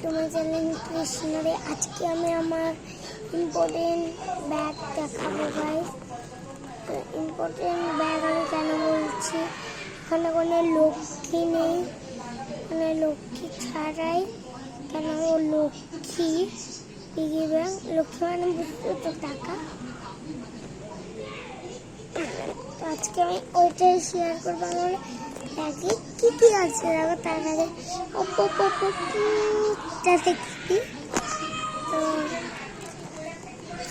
তোমার চ্যানেল কৃষ্ণরে। আজকে আমি আমার ইম্পর্টেন্ট ব্যাগ দেখাবো গাইস। তো ইম্পর্টেন্ট ব্যাগ আমি কেন বলছি, এখানে কোনো লক্ষ্মী নেই, মানে লক্ষ্মী ছাড়াই, কেন ও লক্ষ্মী পিগি ব্যাগ। লক্ষ্মী মানে বুঝতে তো টাকা। তো আজকে আমি ওইটাই শেয়ার করবো আমার ব্যাগে কি কি আছে। দেখো তার আগে যাতে কি, তো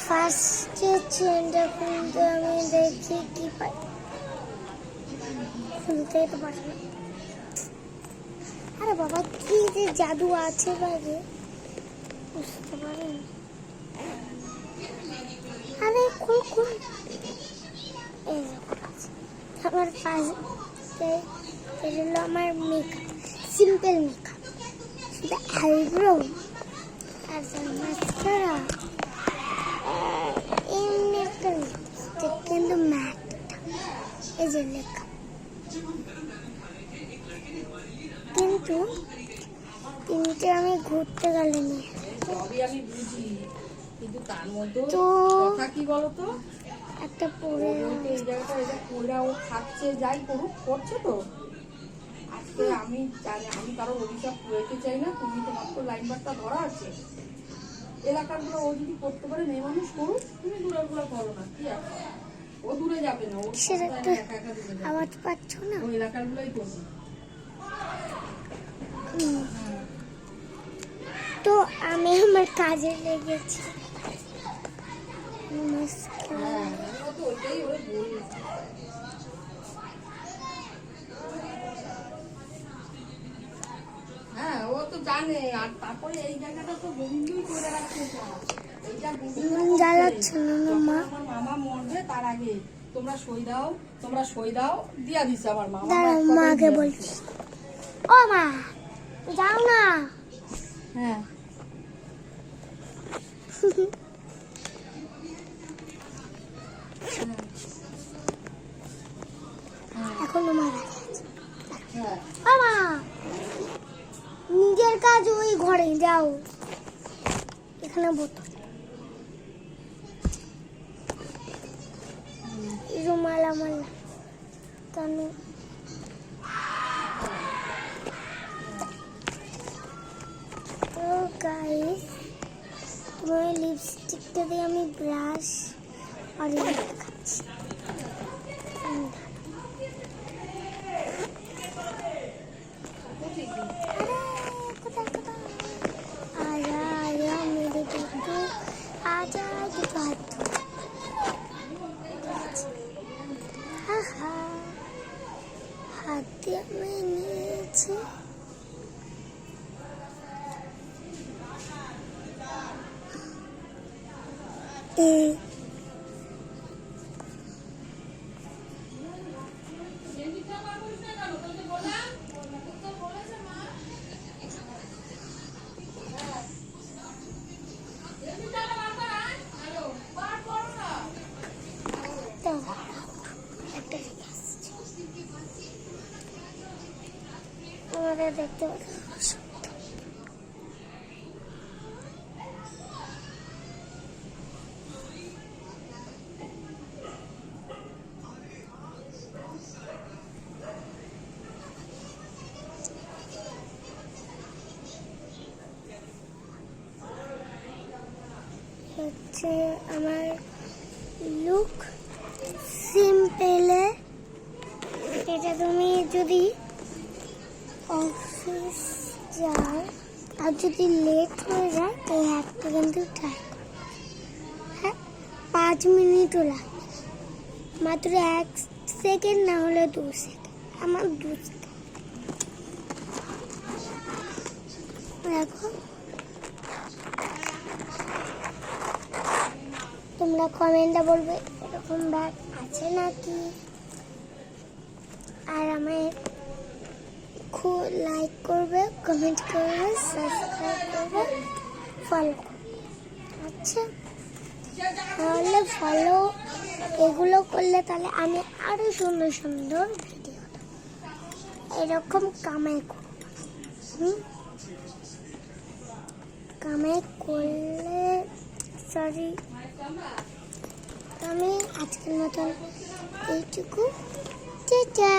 ফার্স্টে চেনটা খুলতে আমি দেখি কি পাই। খুলতেই তো পারি না। আরে বাবা কি যে জাদু আছে ব্যাগে বুঝতে পারি না। আরে খুল খুল, এই আমার ফার্স্টে হলো আমার মেকআপ, সিম্পল মেকআপ, শুধু আইব্রো আর মাস্কারা, এমনি একটা লিপস্টিক কিন্তু ম্যাট, এই যে লেখা। কিন্তু তিনটে আমি ঘুরতে গেলে নিয়ে তো কি বলতো একটা পরে এই জায়গাটা এটা কইরা ও খাচ্ছে, যাই করুক করছে তো। আজকে আমি জানি, আমি কারো অভিশাপ করতে চাই না। তুমি তোমার তো লাইন বারটা ধরা আছে, এলাকাগুলো ও যদি করতে পারে মেয়ে মানুষ করুক, তুমি দূরেরগুলো করো না। কি আছে, ও দূরে যাবে না, ও একা একা দূরে যাবে। আওয়াজ পাচ্ছ না? ও এলাকাগুলোই করবে। তো আমি আমার কাজে লেগেছি। হ্যাঁ ও তো জানে। আর তারপরে এই জায়গাটা তো গোবিন্দই করে রাখছে। এইটা জ্বালাচ্ছে না মা, আমার মামা মরবে তার আগে তোমরা সই দাও দিয়া দিছে আমার মামা। মাকে বলছি, ও মা যাও না। হ্যাঁ এখনো মারা গেছে। মা নিজের কাজ ওই ঘরে যাও, এখানে বোতল, রুমাল আমার কেন। তো গাইস তোমার লিপস্টিকটা দিয়ে আমি ব্রাশ আর দেখাচ্ছি। হাতে আমি নিয়েছি আমাদের দেখতে হচ্ছে আমার লুক সিম্পলে। এটা তুমি যদি অফিস যাও আর যদি লেট হয়ে যায় তো একটা কিন্তু ট্রাই করো। হ্যাঁ 5 মিনিটও লাগবে, মাত্র 1 সেকেন্ড, না হলে 2 সেকেন্ড। আমার 2 সেকেন্ড। দেখো তোমরা কমেন্টে বলবে এরকম ব্যাগ আছে নাকি, আর আমার খুব লাইক করবে, কমেন্ট করবে, সাবস্ক্রাইব করবে, ফলো করবে। আচ্ছা তাহলে ফলো এগুলো করলে তাহলে আমি আরো সুন্দর সুন্দর ভিডিও এরকম কামাই করব। কামাই করলে সরি, আমি আজকের মতন এইটুকু, টাটা।